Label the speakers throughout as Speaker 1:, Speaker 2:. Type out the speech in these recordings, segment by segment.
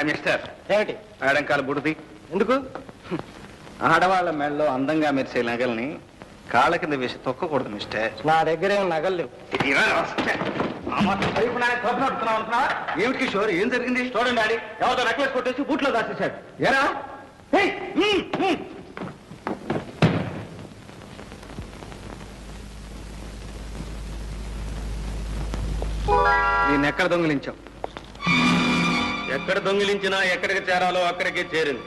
Speaker 1: Mister
Speaker 2: ఏమిటి
Speaker 1: ఆడంకాల బుడిది
Speaker 2: ఎందుకు?
Speaker 1: ఆడవాళ్ళ మెడలో అందంగా మెరిసే నగల్ని కాళ్ళ కింద వేసి తొక్కకూడదు మిస్టర్.
Speaker 2: నా దగ్గర ఏం నగలు లేవు.
Speaker 1: ఏమిటి కిషోర్, ఏం జరిగింది?
Speaker 2: చూడండి డాడీ, ఎవరితో నెక్లెస్ కొట్టేసి బూట్లో దాచేశాడు.
Speaker 1: ఏరా దీన్ని ఎక్కడ దొంగిలించావు?
Speaker 3: ఎక్కడ దొంగిలించినా ఎక్కడికి చేరాలో అక్కడికి చేరింది.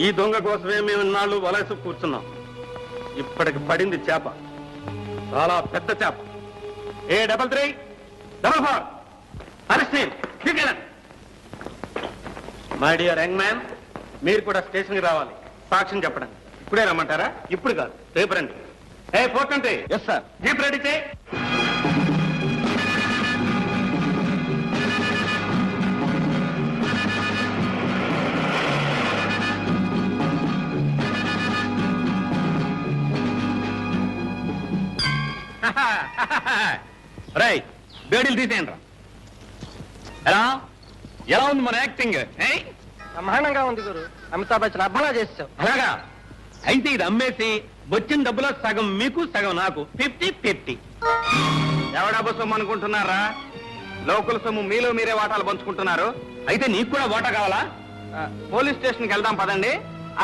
Speaker 3: ఈ దొంగ కోసమే మేము ఇన్నాళ్ళు వలస కూర్చున్నాం. ఇప్పటికి పడింది చేప, చాలా పెద్ద చేప. ఏ 3344 మై డియర్ యంగ్ మ్యాన్, మీరు కూడా స్టేషన్కి రావాలి సాక్ష్యం చెప్పడానికి. ఇప్పుడే రమ్మంటారా? ఇప్పుడు కాదు, రేపు రండి. ఏ 420.
Speaker 1: Yes sir.
Speaker 3: జీప్ రెడీ చేయి. రై బేడీలు తీసేయండి రా. ఎలా ఉంది మన యాక్టింగ్?
Speaker 2: బ్రహ్మాండంగా ఉంది గురు. అమితాబ్ బచ్చన్ అబ్బలా చేసావు.
Speaker 3: అలాగా అయితే ఇది అమ్మేసి వచ్చిన డబ్బులో సగం మీకు సగం నాకు, 50-50.
Speaker 1: ఎవడా సొమ్ము అనుకుంటున్నారా? లోకల్ సొమ్ము మీలో మీరే వాటాలు పంచుకుంటున్నారు.
Speaker 3: అయితే నీకు కూడా ఓటా కావాలా?
Speaker 1: పోలీస్ స్టేషన్కి వెళ్దాం పదండి.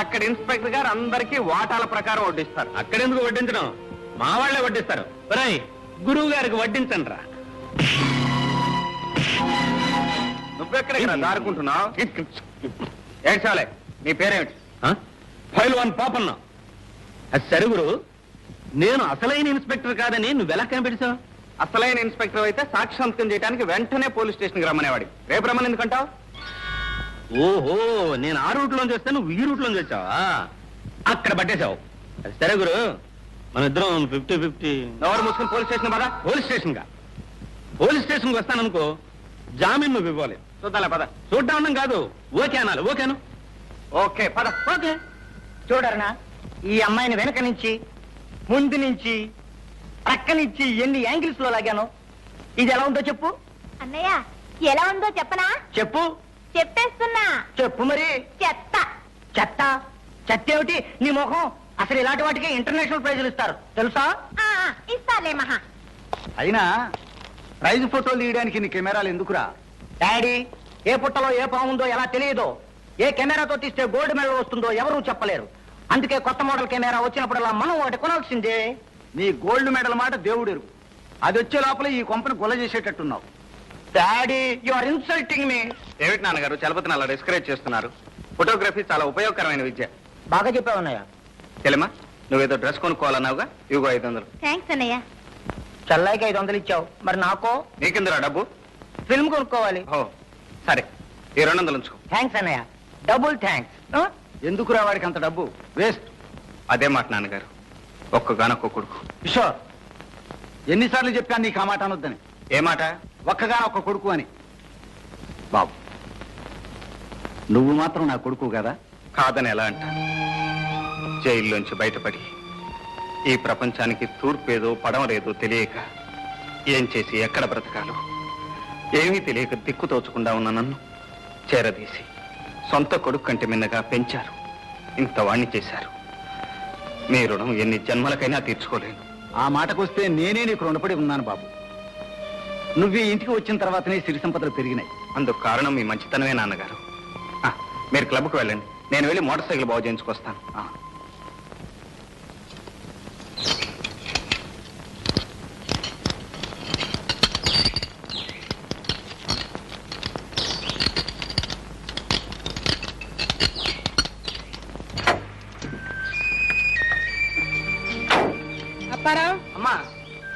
Speaker 1: అక్కడ ఇన్స్పెక్టర్ గారు అందరికీ వాటాల ప్రకారం వడ్డిస్తారు.
Speaker 3: అక్కడెందుకు వడ్డించడం, మా వాళ్లే వడ్డిస్తారు. రై గురువు గారికి వడ్డించండి రా.
Speaker 1: నువ్వెక్కడ దారుకుంటున్నావు? ఏడ్చాలే, నీ పేరేమిటి?
Speaker 3: ఫైల్వాన్ పాపన్న. అది సరే గురు, నేను అసలైన ఇన్స్పెక్టర్ కాదని నువ్వెలా కనిపెట్టావు?
Speaker 1: అసలైన ఇన్స్పెక్టర్ అయితే సాక్షి సంతకం చేయడానికి వెంటనే పోలీస్ స్టేషన్కి రమ్మనేవాడి. రేపు రమ్మని ఎందుకంటావు?
Speaker 3: ఓహో, నేను ఆ రూట్ లోంచి వస్తే నువ్వు ఈ రూట్ లోంచి వచ్చావా? అక్కడ పట్టేశావు. అది సరే గురు, మన ఇద్దరం 50-50.
Speaker 1: ఎవరు మూసుకుని పోలీస్ స్టేషన్ పదా.
Speaker 3: పోలీస్ స్టేషన్కి వస్తాననుకో, జామీన్ నువ్వు ఇవ్వాలి.
Speaker 1: చూద్దాలే పద.
Speaker 3: చూడ్డా కాదు, ఓకే అనాలి. ఓకేను?
Speaker 1: ఓకే పద.
Speaker 2: ఓకే. చూడరనా, ఈ అమ్మాయిని వెనక నుంచి, ముందు నుంచి, ప్రక్క నుంచి ఎన్ని యాంగిల్స్ లో లాగాను. ఇది ఎలా ఉందో చెప్పు.
Speaker 4: అన్నయ్య ఎలా ఉందో చెప్పనా?
Speaker 2: చెప్పు.
Speaker 4: చెప్పేస్తున్నా.
Speaker 2: చెప్పు మరి.
Speaker 4: చెత్త.
Speaker 2: చెత్త? చెత్త ఏమిటి నీ మొహం? అసలు ఇలాంటి వాటికి ఇంటర్నేషనల్ ప్రైజులు ఇస్తారు తెలుసా?
Speaker 4: ఇస్తాలే మహా.
Speaker 1: అయినా ప్రైజ్ ఫోటోలు తీయడానికి నీ కెమెరాలు ఎందుకురా?
Speaker 2: డాడీ, ఏ పుట్టలో ఏ పాముందో ఎలా తెలియదో, ఏ కెమెరాతో తీస్తే గోల్డ్ మెడల్ వస్తుందో ఎవరూ చెప్పలేరు. అందుకే కొత్త మోడల్ కెమెరా వచ్చినప్పుడల్లా మనం ఒకటి కొనాల్సిందే.
Speaker 1: నీ గోల్డ్ మెడల్ మాట దేవుడు, అది వచ్చే లోపల ఈ కొంపని గొల్ల చేసేటట్టున్నావు.
Speaker 2: Daddy, you are insulting me.
Speaker 1: ఏమిటి నాన్నగారు చలపతిని అలా డిస్కరేజ్ చేస్తున్నారు? ఫోటోగ్రఫీ చాలా ఉపయోగకరమైన విద్య.
Speaker 2: బాగా చెప్పావన్నయ్య.
Speaker 1: చెల్లెమ్మా, నువ్వేదో డ్రెస్ కొనుక్కోవాలన్నావుగా, ఇవిగో 500.
Speaker 4: థ్యాంక్స్ అన్నయ్య.
Speaker 2: చెల్లాయికి 500 ఇచ్చావు, మరి నాకో?
Speaker 1: నీకెందురా డబ్బు?
Speaker 2: ఫిల్మ్ కొనుక్కోవాలి.
Speaker 1: ఓ సరే, ఈ 200 ఉంచుకో.
Speaker 2: థ్యాంక్స్ అన్నయ్య, డబుల్ థ్యాంక్స్.
Speaker 1: ఎందుకురా వాడికి అంత డబ్బు? వేస్ట్. అదే మాట నాన్నగారు, ఒక్కగానొక్క కొడుకు. కిషోర్, ఎన్నిసార్లు చెప్పాను నీకు ఆ మాట అనొద్దని? ఏ మాట? ఒక్కగానొక్క కొడుకు అని. బాబు, నువ్వు మాత్రం నా కొడుకు కదా? కాదని ఎలా అంటాను? జైల్లోంచి బయటపడి ఈ ప్రపంచానికి తూర్పేదో పడమలేదో తెలియక ఏం చేసి ఎక్కడ బ్రతకాలో ఏమీ తెలియక దిక్కు తోచకుండా ఉన్న నన్ను చేరదీసి సొంత కొడుకు కంటే మిన్నగా పెంచారు, ఇంత వాణ్ణి చేశారు. మీ రుణం ఎన్ని జన్మలకైనా తీర్చుకోలేను. ఆ మాటకొస్తే నేనే నీకు రుణపడి ఉన్నాను బాబు. నువ్వు ఈ ఇంటికి వచ్చిన తర్వాతనే సిరి సంపదలు పెరిగినాయి. అందుకు కారణం మీ మంచితనమే నాన్నగారు. మీరు క్లబ్కు వెళ్ళండి, నేను వెళ్ళి మోటార్ సైకిల్ బాగు చేయించుకొస్తాను.
Speaker 4: అప్పారావు,
Speaker 1: అమ్మా.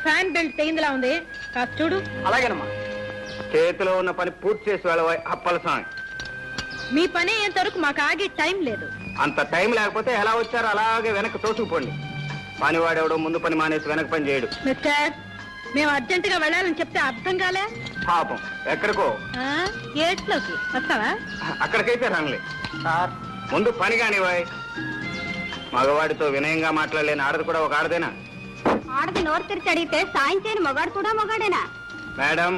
Speaker 4: ఫ్యాన్ బెల్ట్ తెగిందిలా ఉంది, కాస్త చూడు.
Speaker 1: అలాగేనమ్మా. చేతిలో ఉన్న పని పూర్తి చేసి వెళ్ళవా అప్పల స్వామి.
Speaker 4: మీ పని అయ్యేంత వరకు మాకు ఆగే టైం లేదు.
Speaker 1: అంత టైం లేకపోతే ఎలా వచ్చారో అలాగే వెనక్కి తోసుకుపోండి. పనివాడెవడో ముందు పని మానేసి వెనక పని చేయడు.
Speaker 4: మిస్టర్, మేము అర్జెంటుగా వెళ్ళాలని చెప్తే అర్థం కాలే.
Speaker 1: పాపం ఎక్కడికో
Speaker 4: గేట్లోకి వస్తావా?
Speaker 1: అక్కడికైతే రానులే.
Speaker 2: సార్,
Speaker 1: ముందు పని కానివాయ్. మగవాడితో వినయంగా మాట్లాడలేని ఆడది కూడా ఒక ఆడదేనా?
Speaker 4: ఆడది నోరు తెరిచి అడిగితే సాయం చేయని మొగాడు కూడా మొగాడేనా?
Speaker 1: మేడం,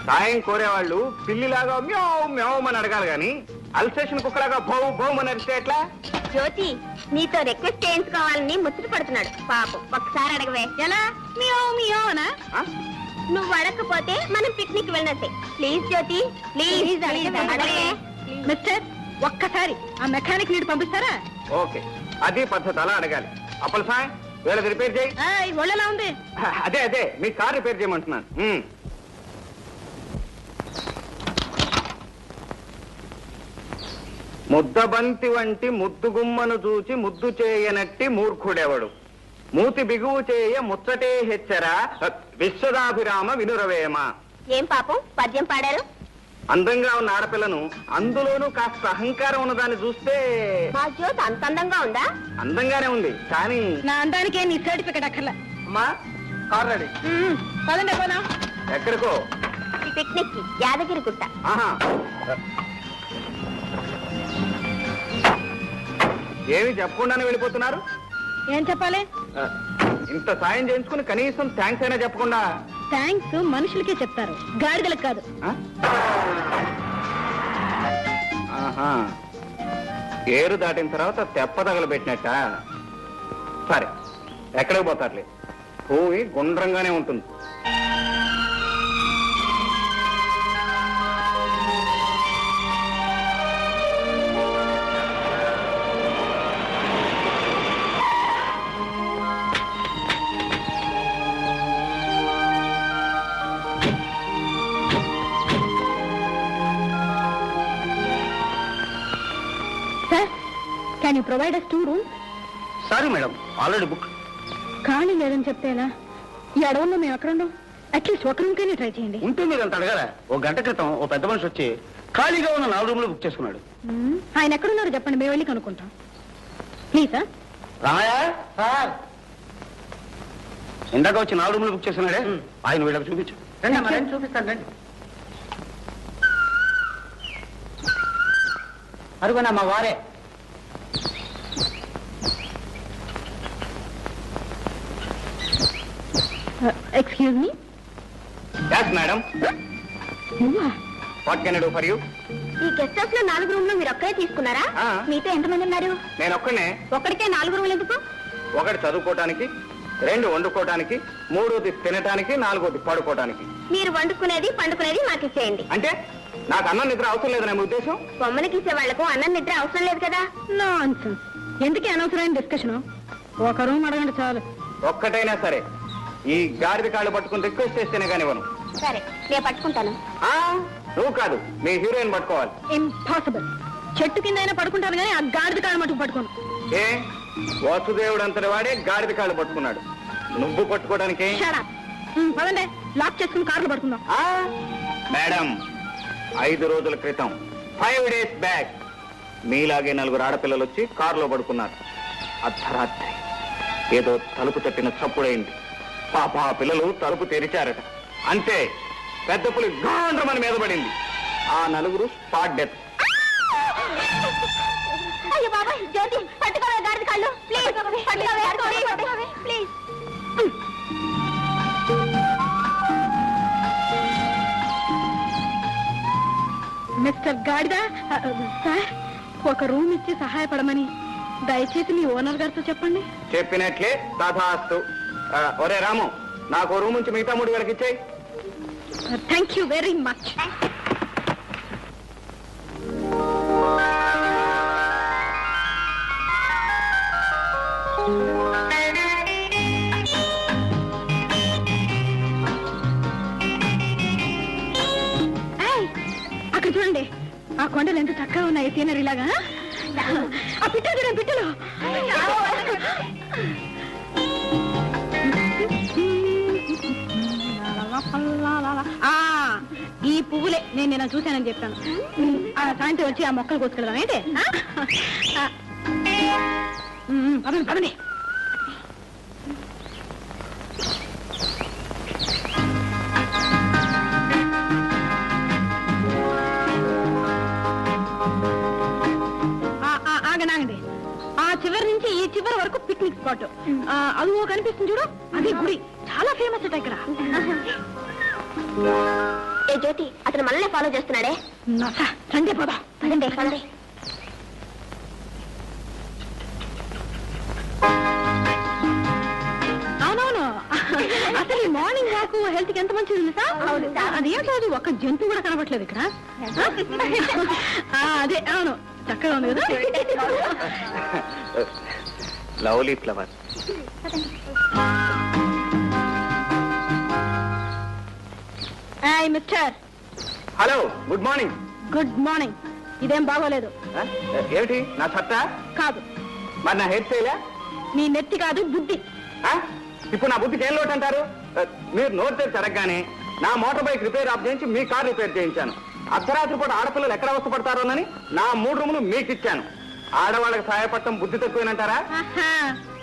Speaker 1: సాయం కోరేవాళ్ళు పిల్లిలాగా మ్యావ్ మ్యావ్ అని అడగాలి గాని అల్సేషన్ కుక్కలాగా భౌ భౌ అని అడిగితే ఎట్లా?
Speaker 4: జ్యోతి నీతో రిక్వెస్ట్ చేయించుకోవాలని ముచ్చట పడుతున్నాడు పాపం. ఒక్కసారి అడగవే. ఎలా? మియావ్ మియావ్ అనా? నువ్వు అడగకపోతే మనం పిక్నిక్ వెళ్ళినట్టే. ప్లీజ్ జ్యోతి ప్లీజ్ అడగవే. మిస్టర్, ఒక్కసారి ఆ మెకానిక్ నీడు పంపిస్తారా?
Speaker 1: ఓకే, అది పద్ధతి, అలా అడగాలి. అప్పల సాయం వీళ్ళది రిపేర్ చేయి.
Speaker 4: ఒళ్ళెలా ఉంది?
Speaker 1: అదే మీ కార్ రిపేర్ చేయమంటున్నాను. ముద్దబంతి వంటి ముద్దుగుమ్మను చూచి ముద్దు చేయనట్టి మూర్ఖుడెవడు, మూతి బిగువు చేయ ముచ్చటే హెచ్చరా విశ్వదాభిరామ వినురవేమ.
Speaker 4: ఏం పాపం పద్యం పాడారు?
Speaker 1: అందంగా ఉన్న ఆడపిల్లను, అందులోనూ కాస్త అహంకారం ఉన్నదాన్ని చూస్తే.
Speaker 4: మా జ్యోతి అంత అందంగా ఉందా?
Speaker 1: అందంగానే ఉంది, కానీ
Speaker 4: నా అందానికే నీ సర్టిఫికెట్ అక్కర్లా.
Speaker 1: అమ్మా కార్ రెడీ.
Speaker 4: పదండి పోదాం.
Speaker 1: ఎక్కడికో?
Speaker 4: పిక్నిక్ కి, యాదగిరి గుట్ట.
Speaker 1: ఆహా, ఏమి చెప్పకుండానే వెళ్ళిపోతున్నారు?
Speaker 4: ఏం చెప్పాలి?
Speaker 1: ఇంత సాయం చేయించుకుని కనీసం థ్యాంక్స్ అయినా చెప్పకుండా.
Speaker 4: థ్యాంక్స్ మనుషులకే చెప్తారు, గాడిదలకు కాదు.
Speaker 1: ఆహా, ఏరు దాటిన తర్వాత తెప్ప తగలబెట్టినట్ట. సరే, ఎక్కడికి పోతారులే, భూమి గుండ్రంగానే ఉంటుంది.
Speaker 4: Can you provide us 2 rooms?
Speaker 1: Sorry madam, already book.
Speaker 4: ఖాళీ లేదని చెప్తేనా? ఈ అడవుల్లో మేము ఎక్కడ ఉండం? అట్లీస్ట్ ఒక రూమ్ కైనా ట్రై చేయండి.
Speaker 1: ఉంటుంది మీరు అంత అడగాల. ఓ గంట క్రితం ఓ పెద్ద మనిషి వచ్చి ఖాళీగా ఉన్న 4 రూములు బుక్ చేసుకున్నాడు.
Speaker 4: ఆయన ఎక్కడున్నారో చెప్పండి, మేము వెళ్ళి కనుక్కుంటాం. Please sir.
Speaker 1: రామయ్య సార్, ఇందాక వచ్చి 4 రూములు బుక్ చేసుకున్నాడే, ఆయన వీళ్ళకి చూపించు.
Speaker 2: చూపిస్తాను రండి. అరుగునా మా వారే.
Speaker 4: Excuse me.
Speaker 1: Yes, madam. What can I do for you?
Speaker 4: ఈ గెస్ట్ హౌస్ లో 4 రూమ్లు మీరు ఒక్కరే తీసుకున్నారా? మీతో ఎంతమంది ఉన్నారు?
Speaker 1: నేను ఒక్కనే.
Speaker 4: ఒక్కడికే 4 రూమ్లు ఎందుకు?
Speaker 1: 1 చదువుకోవటానికి, 2 వండుకోవటానికి, 3 తినటానికి, 4 పడుకోవటానికి.
Speaker 4: మీరు వండుకునేది పండుకునేది మాకు ఇచ్చేయండి.
Speaker 1: అంటే నాకు అన్నం నిద్ర అవసరం లేదని మీ ఉద్దేశం?
Speaker 4: బొమ్మలకి ఇచ్చే వాళ్లకు అన్నం నిద్ర అవసరం లేదు కదా. నాన్సెన్స్. ఎందుకే అనవసరమైన డిస్కషన్? ఒక రూమ్ అడగండి చాలు.
Speaker 1: ఒక్కటైనా సరే, ఈ గాడిద కాళ్ళు పట్టుకుని రిక్వెస్ట్ చేస్తేనే కానివ్వను.
Speaker 4: సరే, నేను పట్టుకుంటాను.
Speaker 1: నువ్వు కాదు, మీ హీరోయిన్ పట్టుకోవాలి.
Speaker 4: ఇంపాసిబుల్. చెట్టు కింద అయినా పడుకుంటాను కానీ ఆ గాడిద కాళ్ళు మటుకు పట్టుకోను.
Speaker 1: ఏ వాసుదేవుడు అంతటి వాడే గాడిద కాళ్ళు పట్టుకున్నాడు, నువ్వు పట్టుకోవడానికి?
Speaker 4: పదండి, లాక్ చేసుకుని కార్లు పడుకుందాం.
Speaker 1: మేడం, 5 రోజుల క్రితం 5 days బ్యాక్ మీలాగే 4 ఆడపిల్లలు వచ్చి కారులో పడుకున్నారు. అర్ధరాత్రి ఏదో తలుపు తట్టిన చప్పుడైంది. పాప ఆ పిల్లలు తలుపు తెరిచారట. అంతే, పెద్ద పులి గాండ్రమని మీద పడింది. ఆ 4 స్పాట్ డెత్.
Speaker 4: అయ్యో బాబా, జ్యోతి పట్టుకోవే గాడిద కాళ్ళు ప్లీజ్. పట్టుకోవే ప్లీజ్. మిస్టర్ గాడిద సార్, ఒక రూమ్ ఇచ్చి సహాయపడమని దయచేసి మీ ఓనర్ గారితో చెప్పండి.
Speaker 1: చెప్పినట్లే తథాస్తు. ఒరే రాము, నాకు రూమ్ నుంచి మిగతా 3 వేలకి ఇచ్చేయి.
Speaker 4: Thank you very much. అక్కడ చూడండి, ఆ కొండలు ఎంత చక్కగా ఉన్నాయి సీనరీ లాగా. ఆ పిట్టలు చూడండి, పిట్టలు. ఈ పువ్వులే నేను చూశానని చెప్పాను. సాయంత్రం వచ్చి ఆ మొక్కలు కోసుకెళ్దాం ఏంటి? పదండి పదండి. ఆగండి, ఆ చివరి నుంచి ఈ చివరి వరకు పిక్నిక్ స్పాట్. అది కనిపిస్తుంది చూడు, అదే గుడి. చాలా ఫేమస్ అట ఇక్కడ. ఏ జ్యోతి, అతను మనల్ని ఫాలో చేస్తున్నాడే. రండి పోదాం. పదండి పదండి. అవునవును, అసలు ఈ మార్నింగ్ వాక్ హెల్త్ కి ఎంత మంచిది తెలుసా? అదేంటో అది ఒక్క జంతువు కూడా కనబట్లేదు ఇక్కడ. అదే అవును, చక్కగా ఉంది కదా.
Speaker 1: Lovely flower.
Speaker 4: Mister.
Speaker 1: Hello, good morning.
Speaker 4: Good morning. ఇదేం బాగోలేదు.
Speaker 1: ఏమిటి నా సత్తా?
Speaker 4: కాదు.
Speaker 1: మరి నా హెయిర్ స్టైలా?
Speaker 4: నీ నెత్తి కాదు, బుద్ధి.
Speaker 1: ఇప్పుడు నా బుద్ధికి ఏం లోటు అంటారు? మీరు నోరు తెరిచి అడగగానే నా మోటార్ బైక్ రిపేర్ ఆఫ్ చేయించి మీ కార్ రిపేర్ చేయించాను. అర్ధరాత్రి పూట ఆడపిల్లలు ఎక్కడ అవస్థపడతారోనని నా 3 రూములు మీకు ఇచ్చాను. ఆడవాళ్ళకి సహాయపడటం బుద్ధి తక్కువేనంటారా?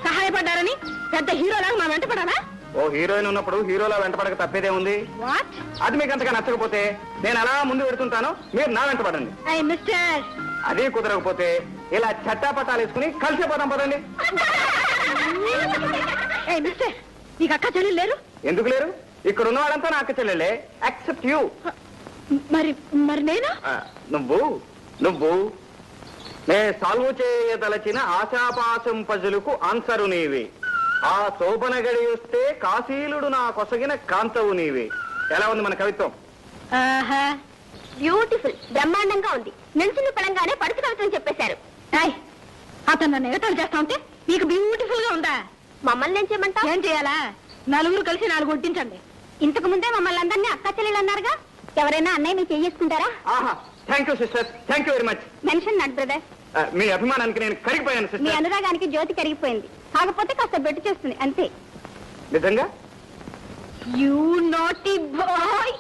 Speaker 4: సహాయపడ్డారని పెద్ద హీరోలాగా మా వెంట పడాలా?
Speaker 1: ఓ హీరోయిన్ ఉన్నప్పుడు హీరోలా వెంటపడక తప్పేదే ఉంది. అది మీకు అంతగా నచ్చకపోతే నేను అలా ముందు పెడుతుంటాను, మీరు నా వెంట పడండి.
Speaker 4: మిస్టర్.
Speaker 1: అదే కుదరకపోతే ఇలా చట్టాపట్టాలు వేసుకుని కలిసిపోతాం పదండి.
Speaker 4: మిస్టర్, నీకు అక్క చెల్లెలు లేరు?
Speaker 1: ఎందుకు లేరు? ఇక్కడ ఉన్న వాళ్ళంతా నా అక్క చెల్లెలే, ఎక్సెప్ట్ యూ.
Speaker 4: మరి మరి నేను?
Speaker 1: నువ్వు నే సాల్వ్ చేయదలచిన ఆశాపాశం పజులకు ఆన్సరు నీవి. ఆ శోభన గడి వస్తే కాశీలుడు నా కొసగిన కాంతవు నీవి. ఎలా ఉంది మన కవిత్వం?
Speaker 4: బ్యూటిఫుల్, బ్రహ్మాండంగా ఉంది. నిల్చుని పడంగానే పడుచు కవిత్వం చెప్పేశారు. అతను నన్ను ఎగతాళి చేస్తా ఉంటే నీకు బ్యూటిఫుల్ గా ఉందా? మమ్మల్ని ఏం చేయమంటా? ఏం చేయాలా? నలుగురు కలిసి 4 కొట్టించండి. ఇంతకు ముందే మమ్మల్ని అందరినీ అక్క చెల్లెలు అన్నారుగా. ఎవరైనా అన్నయ్య మీరు చేసుకుంటారా?
Speaker 1: Thank you sister, thank you very much.
Speaker 4: Mention not brother.
Speaker 1: మీ అభిమానానికి నేను కరిగిపోయాను
Speaker 4: మీ
Speaker 1: సిస్టర్.
Speaker 4: అనురాగానికి జ్యోతి కరిగిపోయింది. కాకపోతే కాస్త బెట్టు చేస్తుంది అంతే.
Speaker 1: నిజంగా?
Speaker 4: You naughty boy.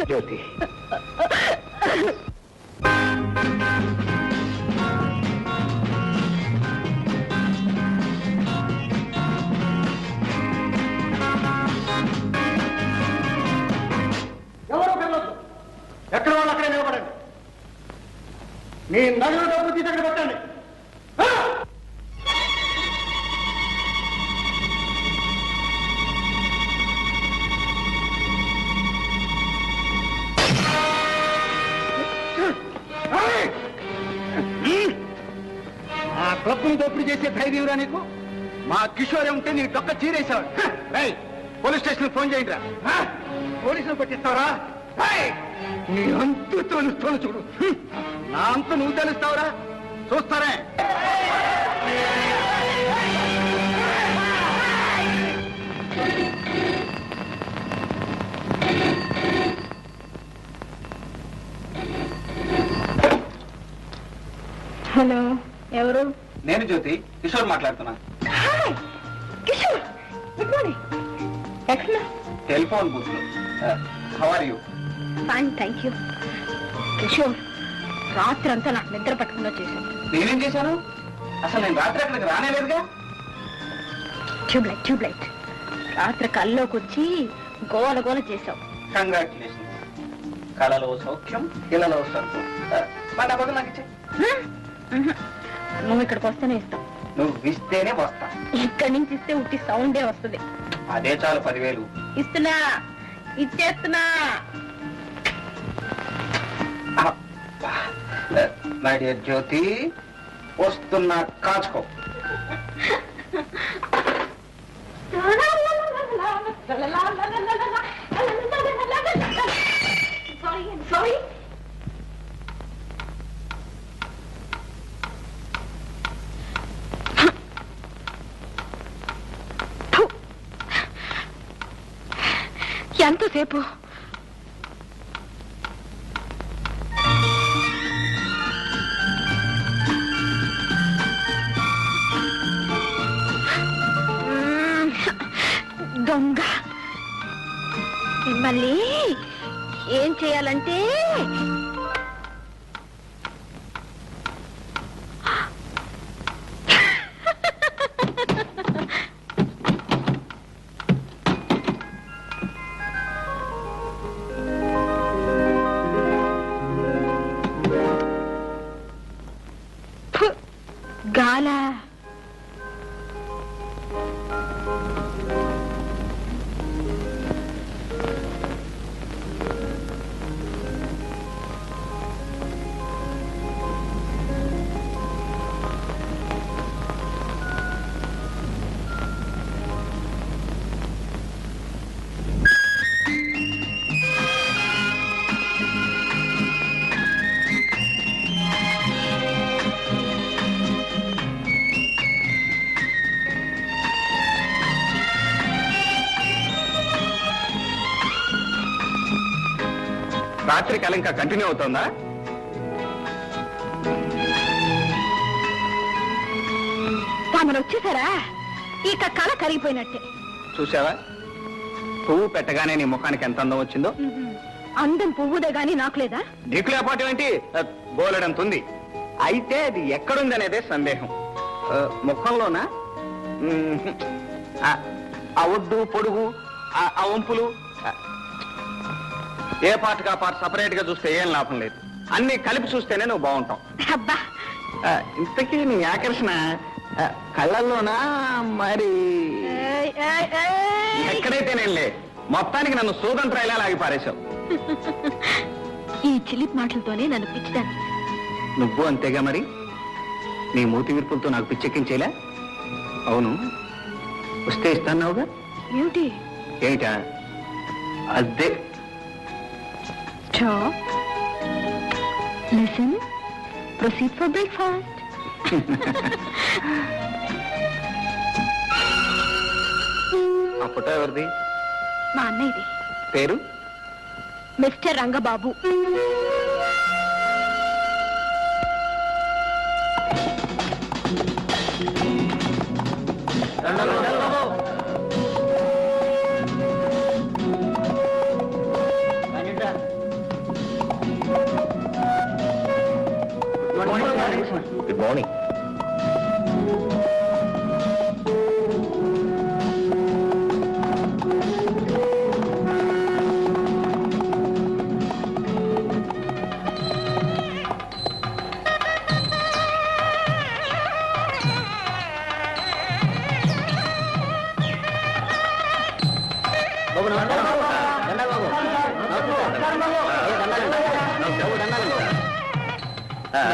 Speaker 1: జ్యోతి
Speaker 3: ఎవరో వెళ్ళొద్దు. ఎక్కడ వాళ్ళు అక్కడే నిలబడండి. మీ నగలు డబ్బు తీసి అక్కడ పెట్టండి.
Speaker 1: ఆ క్లబ్ను దోపిడీ చేసే ధైర్యంరా నీకు? మా కిషోరే ఉంటే నీ డొక్క చీరేశాడు. పోలీస్ స్టేషన్ ఫోన్ చేయండి రా. పోలీసులు పట్టిస్తావరా? నీ అంతు తెలుస్తాను చూడు. నా అంత నువ్వు తెలుస్తావురా? చూస్తారే.
Speaker 4: హలో, ఎవరు?
Speaker 1: నేను జ్యోతి, కిషోర్ మాట్లాడుతున్నా.
Speaker 4: Hi Kishore, good morning. ఎక్కడ?
Speaker 1: టెలిఫోన్ బూత్ లో. How are you?
Speaker 4: Fine, thank you. Kishore, రాత్రి అంతా నాకు నిద్ర పట్టకుండా చేశాను.
Speaker 1: నేనేం చేశాను? అసలు నేను రాత్రి అక్కడికి రానేలేదుగా.
Speaker 4: ట్యూబ్లైట్ రాత్రి కల్లోకి వచ్చి గోల గోల చేశావు.
Speaker 1: కంగ్రాచులేషన్. కళలో సౌఖ్యం, ఇళ్లలో సౌఖ్యం. నాకు ఇచ్చే.
Speaker 4: నువ్వు ఇక్కడికి వస్తేనే ఇస్తావు.
Speaker 1: నువ్వు ఇస్తేనే వస్తా.
Speaker 4: ఇక్కడి నుంచి ఇస్తే ఉట్టి సౌండే వస్తుంది.
Speaker 1: అదే చాలు 10,000.
Speaker 4: ఇస్తున్నా, ఇచ్చేస్తున్నా.
Speaker 1: మై డియర్ జ్యోతి, వస్తున్నా, కాచుకో.
Speaker 4: సారీ. ఎంతసేపు? దొంగ. మిమ్మల్ని ఏం చేయాలంటే గాల.
Speaker 1: రాత్రి కళ ఇంకా కంటిన్యూ అవుతోందా?
Speaker 4: తమరు వచ్చేసారా? ఇక కళ కరిగిపోయినట్టే.
Speaker 1: చూసావా, పువ్వు పెట్టగానే నీ ముఖానికి ఎంత అందం వచ్చిందో.
Speaker 4: అందం పువ్వుదే గాని నాకు లేదా?
Speaker 1: నీకు లేకపోవటం ఏంటి? బోలెడంత ఉంది. అయితే అది ఎక్కడుందనేదే సందేహం. ముఖంలోనా? ఆ ఒడ్డు పొడుగు, ఆ వంపులు, ఏ పార్ట్గా పార్ట్ సపరేట్ గా చూస్తే ఏం లాభం లేదు. అన్ని కలిపి చూస్తేనే నువ్వు బాగుంటావు.
Speaker 4: అబ్బా,
Speaker 1: ఇంతకీ నీ ఆకర్షణ కళ్ళల్లోనా మరి ఎక్కడైతేనేలే, మొత్తానికి నన్ను సూదంత్రాయిలా లాగి పారేశావు.
Speaker 4: ఈ చిలిపి మాటలతోనే నన్ను పిచ్చిదాన్ని.
Speaker 1: నువ్వు అంతేగా మరి. నీ మూతి విరుపులతో నాకు పిచ్చెక్కించేలా. అవును, వస్తే ఇస్తాన్నావుగా.
Speaker 4: ఏమిటి?
Speaker 1: ఏమిటా? అదే.
Speaker 4: Listen, proceed for breakfast.
Speaker 1: ఆ ఫోటో ఎవరిది?
Speaker 4: మా అన్నయ్యది.
Speaker 1: పేరు?
Speaker 4: మిస్టర్ రంగబాబు.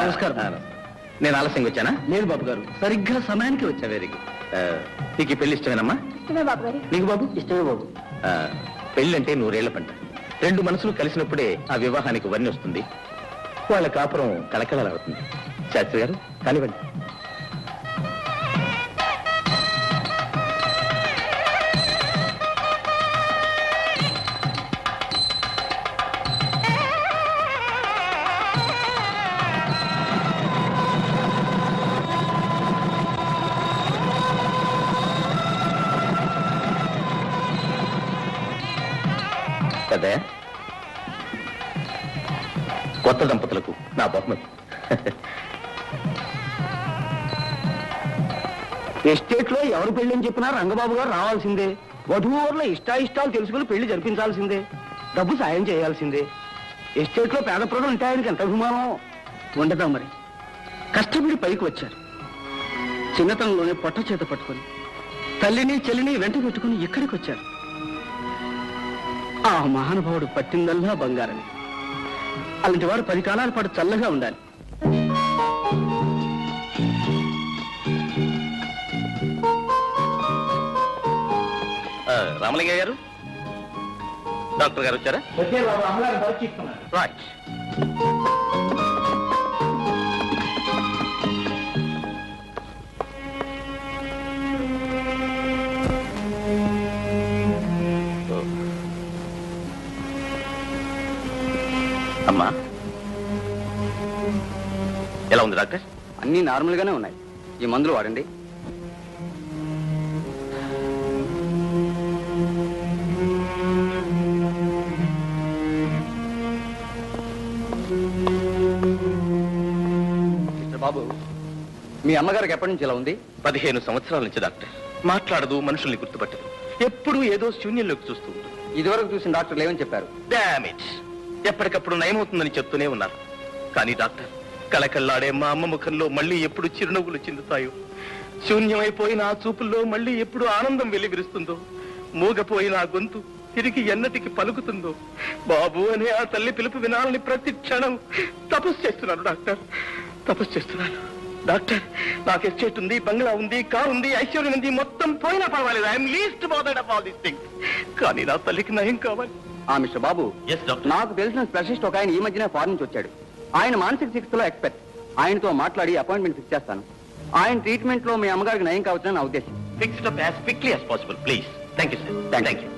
Speaker 1: నమస్కారం. నేను ఆలస్యంగా వచ్చానా? లేదు బాబు గారు, సరిగ్గా సమయానికి వచ్చా. Very good. నీకు ఈ పెళ్లి ఇష్టమేనమ్మా?
Speaker 4: ఇష్టమే బాబు గారు.
Speaker 1: నీకు బాబు? ఇష్టమే బాబు. పెళ్లి అంటే 100 ఏళ్ల పంట. 2 మనసులు కలిసినప్పుడే ఆ వివాహానికి వన్నె వస్తుంది, వాళ్ళ కాపురం కళకళలాడుతుంది. శాస్త్రి గారు కానివ్వండి. కదా కొత్త దంపతులకు నా బహుమతి.
Speaker 2: ఎస్టేట్ లో ఎవరు పెళ్లి అని చెప్పినా రంగబాబు గారు రావాల్సిందే. వధువుల ఇష్టాయిష్టాలు తెలుసుకుని పెళ్లి జరిపించాల్సిందే. డబ్బు సాయం చేయాల్సిందే. ఎస్టేట్ లో పేద ప్రజలు ఉంటే ఆయనకి ఎంత అభిమానం ఉండదా మరి. కష్టపడి పైకి వచ్చారు. చిన్నతనంలోనే పొట్ట చేత పట్టుకొని తల్లిని చెల్లిని వెంట పెట్టుకుని ఇక్కడికి వచ్చారు. ఆ మహానుభావుడు పట్టిందల్లా బంగారని. అలాంటి వాడు 10 కాలాల పాటు చల్లగా ఉండాలి.
Speaker 1: రామలింగయ్య గారు, డాక్టర్ గారు వచ్చారా? రైట్. అమ్మా, ఎలా ఉంది డాక్టర్?
Speaker 2: అన్నీ నార్మల్ గానే ఉన్నాయి. ఈ మందులు వాడండి. బాబు, మీ అమ్మగారికి ఎప్పటి నుంచి ఇలా ఉంది?
Speaker 1: 15 సంవత్సరాల నుంచి డాక్టర్. మాట్లాడదు, మనుషుల్ని గుర్తుపట్టదు, ఎప్పుడు ఏదో శూన్యంలోకి చూస్తూ ఉంటుంది.
Speaker 2: ఇదివరకు చూసిన డాక్టర్లు ఏమని చెప్పారు?
Speaker 1: డామేజ్. ఎప్పటికప్పుడు నయమవుతుందని చెప్తూనే ఉన్నారు. కానీ డాక్టర్, కళకళ్ళాడే మా అమ్మ ముఖంలో మళ్ళీ ఎప్పుడు చిరునవ్వులు చిందుతాయో, శూన్యమైపోయిన ఆ చూపుల్లో మళ్ళీ ఎప్పుడు ఆనందం వెలివిరుస్తుందో, మూగపోయిన ఆ గొంతు తిరిగి ఎన్నటికి పలుకుతుందో, బాబు అనే ఆ తల్లి పిలుపు వినాలని ప్రతి క్షణం తపస్సు చేస్తున్నాను డాక్టర్, తపస్సు చేస్తున్నాను. డాక్టర్, నాకు ఎస్టేట్ ఉంది, బంగ్లా ఉంది, కారు ఉంది, ఐశ్వర్యం ఉంది, మొత్తం పోయినా పర్వాలేదు. I'm least bothered of all these things. కానీ నా తల్లికి నయం కావాలి.
Speaker 2: మిస్టర్ బాబు, నాకు తెలిసిన స్పెషలిస్ట్ ఒక ఆయన ఈ మధ్యనే ఫారెన్ నుంచి వచ్చాడు. ఆయన మానసిక చికిత్సలో ఎక్స్పర్ట్. ఆయనతో మాట్లాడి అపాయింట్మెంట్ ఫిక్స్ చేస్తాను. ఆయన ట్రీట్మెంట్ లో మీ అమ్మగారికి నయం కావచ్చని నా ఉద్దేశం.
Speaker 1: Fix it up as quickly as possible, please. Thank you, sir. Thank you.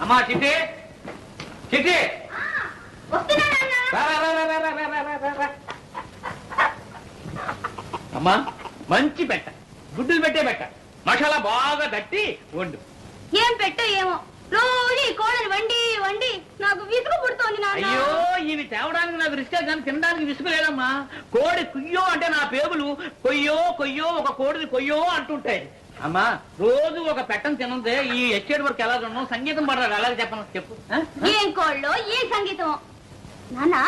Speaker 2: అమ్మా చిట్టి, చిట్టి, అమ్మా మంచి పెట్ట, గుడ్డులు పెట్టే పెట్ట, మసాలా బాగా తట్టి వండు.
Speaker 4: ఏం పెట్టో ఏమో, రోజు ఈ కోడలు వండి వండి నాకు విసుగు పుడుతోంది.
Speaker 2: అయ్యో, ఇవి తేవడానికి నాకు రిస్కే కానీ తినడానికి విసుగు లేదమ్మా. కోడి కుయ్యో అంటే నా పేగులు కొయ్యో కొయ్యో, ఒక కోడిని కొయ్యో అంటుంటాయి. అమ్మా, రోజు ఒక పెట్టను తినందే ఈ ఎస్టేట్ వరకు ఎలా ఉన్నాం, సంగీతం పడరాదు, అలాగే చెప్పను చెప్పు.
Speaker 4: ఏం కోళ్ళో ఏం సంగీతం. నాన్నా,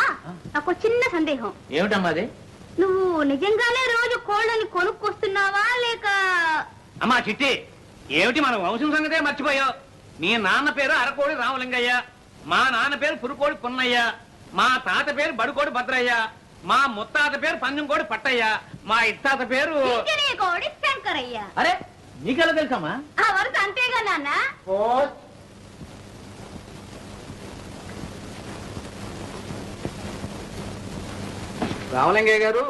Speaker 4: నాకు చిన్న సందేహం.
Speaker 2: ఏమిటమ్మా అది?
Speaker 4: నువ్వు నిజంగానే రోజు కోళ్ళని కొనుక్కొస్తున్నావా లేక?
Speaker 2: అమ్మా చిట్టి, ఏమిటి మన వంశం సంగతే మర్చిపోయావు. మీ నాన్న పేరు అరకోడి రామలింగయ్య, మా నాన్న పేరు పురుకోడి పున్నయ్య, మా తాత పేరు బడుకోడి భద్రయ్య, మా ముత్తాత పేరు పంజంకోడి పట్టయ్య, మా ఇత్తాత పేరు
Speaker 4: కోడి శంకరయ్య.
Speaker 2: అరే, నీకెలా తెలుసమ్మా?
Speaker 4: ఆ వరుస అంతేగా నాన్న.
Speaker 2: రామలింగయ్య గారు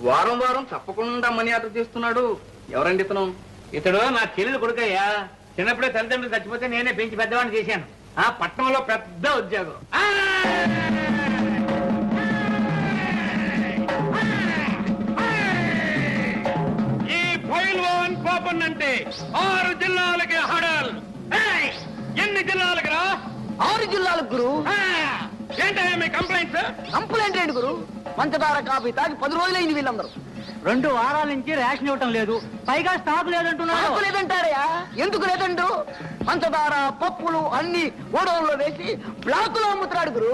Speaker 2: వారం వారం తప్పకుండా మనీ ఆర్డర్ చేస్తున్నాడు. ఎవరండి ఇతను? ఇతడు నా చెల్లెలు కొడుకయ్యా. చిన్నప్పుడే తల్లిదండ్రులు చచ్చిపోతే నేనే పెంచి పెద్దవాడిని చేశాను.
Speaker 3: ఆ పట్టణంలో పెద్ద ఉద్యోగం. ఈ పైల్వాన్ పాపన్ అంటే 6 జిల్లాలకి హడల్. ఎన్ని జిల్లాలకి రా?
Speaker 2: 6 జిల్లాలకు గురు.
Speaker 3: ఏంటయ్యా మీ కంప్లైంట్స్?
Speaker 2: కంప్లైంట్ ఏంటి గురు? పంచదార కాఫీ తాగి 10 రోజులైంది వీళ్ళందరూ.
Speaker 5: 2 వారాల నుంచి రేషన్ ఇవ్వటం లేదు, పైగా స్టాక్ లేదంటున్నారు.
Speaker 2: నాకు లేదంటారయ్యా? ఎందుకు లేదండు? పంచదార పప్పులు అన్ని గోడౌన్లో వేసి బ్లాకులో అమ్ముతున్నాడు గురు.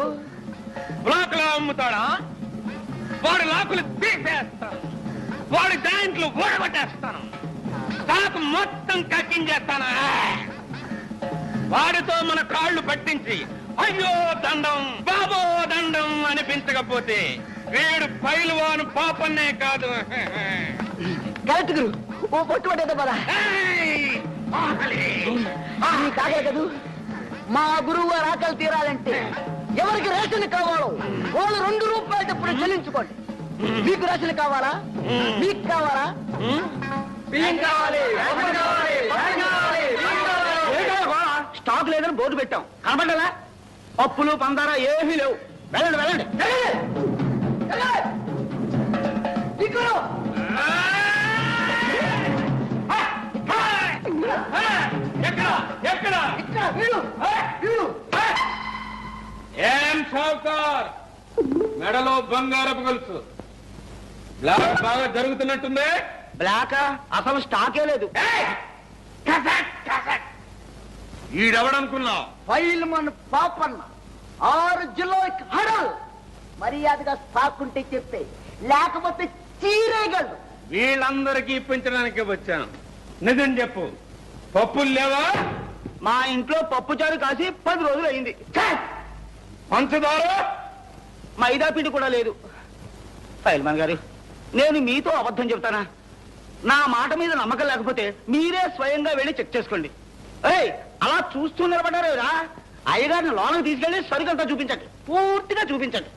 Speaker 3: బ్లాక్ లో అమ్ముతాడా? వాడి లాకులు తీసేస్తాను, వాడి జాయింట్లు ఊడగొట్టేస్తాను, స్టాక్ మొత్తం కక్కించేస్తాను. వాడితో మన కాళ్ళు పట్టించి అయ్యో దండం బాబో దండం అనిపించకపోతే వీడు పైల్వాన్ పాపన్నే కాదు.
Speaker 2: కరెక్ట్ గురు. ఓ పొట్టు పట్టేదా పదా కాగల కదూ. మా గురువు గారు ఆకలి తీరాలంటే ఎవరికి రేషన్ కావాలో వాళ్ళు 2 రూపాయలు తప్పుడు చెల్లించుకోండి. మీకు రేషన్ కావాలా? మీకు కావాలా? బియ్యం కావాలి, స్టాక్ లేదని బోర్డు పెట్టాం, కనబడ్డా? పప్పులు పందారా ఏమీ లేవు. వెళ్ళండి వెళ్ళండి.
Speaker 3: ఏం షావుకార్, మెడలో బంగారపు గొలుసు, బ్లాక్ బాగా జరుగుతున్నట్టుంది.
Speaker 2: బ్లాక్ అసలు స్టాకే లేదు.
Speaker 3: ఈడెవడనుకున్నావు?
Speaker 2: ఫైల్మన్ పాపన్న 6 జిల్లాలకు హడల్. మర్యాదగా స్టాక్ ఉంటే చెప్తే, లేకపోతే చీరేయగలడు.
Speaker 3: వీళ్ళందరికీ ఇప్పించడానికి వచ్చాను. నిజం చెప్పు, పప్పులు లేవా?
Speaker 2: మా ఇంట్లో పప్పు చారు కాసి 10 రోజులు అయింది.
Speaker 3: పంచదార
Speaker 2: మైదా పిండి కూడా లేదు. ఫైల్మన్ గారు, నేను మీతో అబద్ధం చెప్తానా? నా మాట మీద నమ్మకం లేకపోతే మీరే స్వయంగా వెళ్ళి చెక్ చేసుకోండి. ఏయ్, అలా చూస్తూ నిలబడ్డారు రా. అయ్యగారిని లోనకి తీసుకెళ్లి సరుకంతా చూపించండి, పూర్తిగా చూపించండి.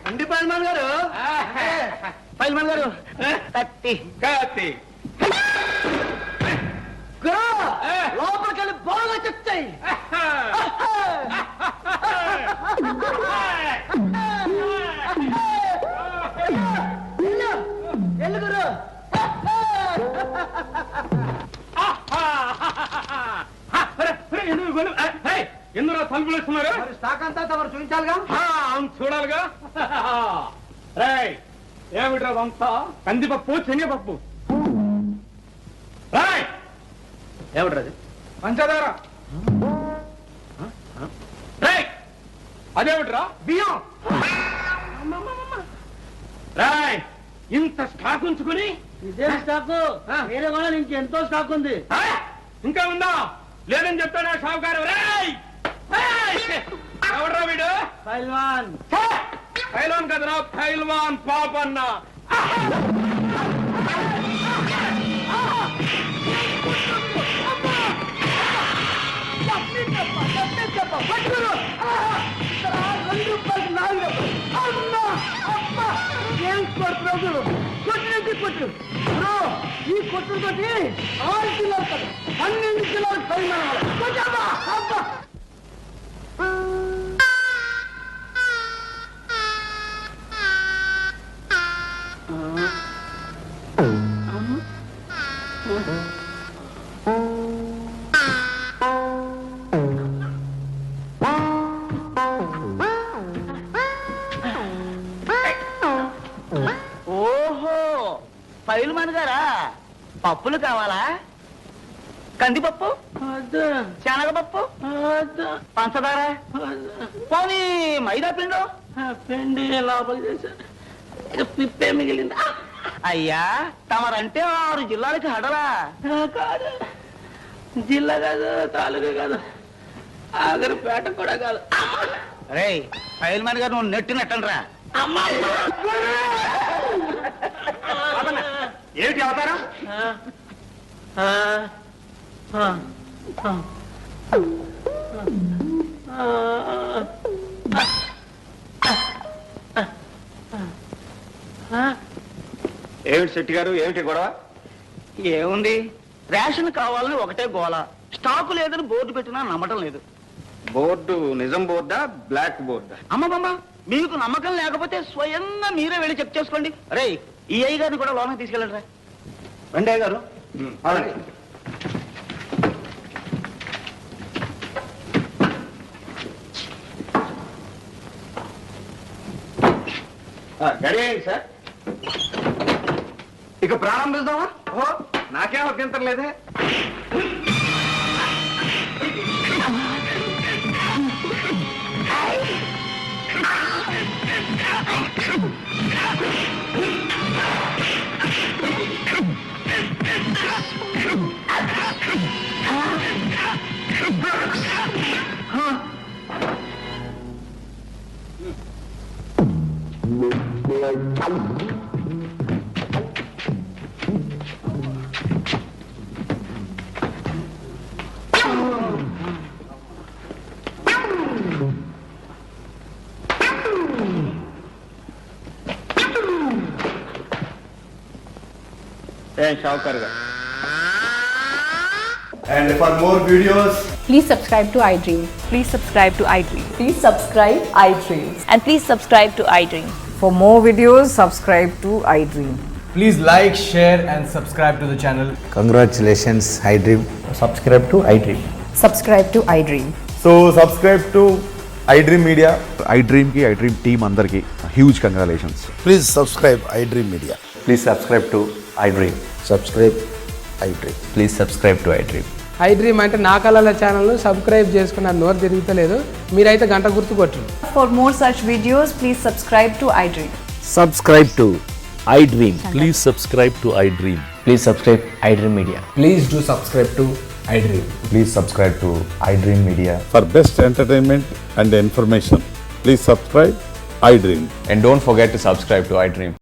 Speaker 2: అండి ఫైల్మన్ గారు, ఫైల్మన్ గారు కత్తి
Speaker 3: కాతి
Speaker 2: లోపలికి వెళ్ళి బాగా చెక్ చేయి. గురు
Speaker 3: ఎందులో తలుపులు వేస్తున్నారు?
Speaker 2: స్టాక్ అంతా తమరు చూపించాలిగా.
Speaker 3: అవును, చూడాలిగా. రేయ్, ఏమిట్రా వంతా? కందిపప్పు, శనగపప్పు. రాయ్, ఏమిట్రాది? పంచదార. రేయ్, అదేమిట్రా? బియ్యం. రాయ్, ఇంత స్టాక్ ఉంచుకుని
Speaker 5: ఇదే స్టాక్, వేరే వాళ్ళ నుంచి ఎంతో స్టాక్ ఉంది.
Speaker 3: ఇంకా ఉందా? లేదని చెప్తానా షావుకారు? రేయ్, ఎవడ్రా వీడు?
Speaker 5: పైల్వాన్.
Speaker 3: పైల్వాన్ కదరా, పైల్వాన్ పాపన్న.
Speaker 2: ఈ కొట్టుతో 6 కిలోలు కదా, 12 కిలోలు పరిమాణం. ఓహో, ఫైల్మన్ గారా, పప్పులు కావాలా? కందిపప్పు, శనగపప్పు, పంచదార, పోనీ మైదా పిండు.
Speaker 5: పిండి లోపల చేశాను, పిప్పే మిగిలింది.
Speaker 2: అయ్యా, తమరంటే 6 జిల్లాలకి హడలా?
Speaker 5: కాదు, జిల్లా కాదు, తాలూకా కాదు, ఆఖరి పేట కూడా కాదు.
Speaker 2: రే ఫైల్మన్ గారు, నువ్వు నెట్టినట్టనరా.
Speaker 3: ఏమిటి అవతారం?
Speaker 1: ఏమిటి శెట్టి గారు, ఏమిటి గొడవ?
Speaker 2: ఏముంది, రేషన్ కావాలని ఒకటే గోల. స్టాకు లేదని బోర్డు పెట్టినా నమ్మటం లేదు.
Speaker 3: బోర్డు నిజం బోర్డా బ్లాక్ బోర్డా?
Speaker 2: అమ్మమ్మ, మీకు నమ్మకం లేకపోతే స్వయంగా మీరే వెళ్ళి చెక్ చేసుకోండి. రే, ఈ అయ్య గారిని కూడా లోనకి తీసుకెళ్ళండి రా. రండి అయ్య గారు.
Speaker 3: గడి అయింది సార్.
Speaker 1: ఇక ప్రారంభిద్దామా?
Speaker 3: ఓ, నాకేం అభ్యంతరం లేదే. షావుకారు గారు.
Speaker 6: And for more videos,
Speaker 7: Please subscribe to iDream.
Speaker 8: Please subscribe to iDream.
Speaker 7: Please subscribe iDream.
Speaker 8: And please subscribe to iDream.
Speaker 7: For more videos, subscribe to iDream.
Speaker 6: please like, share, and subscribe to the channel.
Speaker 9: Congratulations, iDream.
Speaker 6: Subscribe to iDream.
Speaker 7: Subscribe to iDream.
Speaker 6: So subscribe to iDream Media.
Speaker 10: iDream ki iDream team అందరికి huge congratulations.
Speaker 9: Please subscribe iDream Media.
Speaker 6: Please subscribe to iDream.
Speaker 9: Subscribe iDream.
Speaker 6: Please subscribe to iDream.
Speaker 5: iDream అంటే నా కళల ఛానల్ను subscribe చేసుకున్న నోరు తిరుగుతలేదు. మీరైతే గంట గుర్తు కొట్టండి.
Speaker 7: For more such videos, please subscribe to iDream.
Speaker 9: Subscribe to iDream.
Speaker 11: Please subscribe to iDream.
Speaker 6: Please subscribe iDream Media. Please do subscribe to iDream.
Speaker 10: Please subscribe to iDream Media.
Speaker 11: For best entertainment and information, please subscribe iDream.
Speaker 6: And don't forget to subscribe to iDream.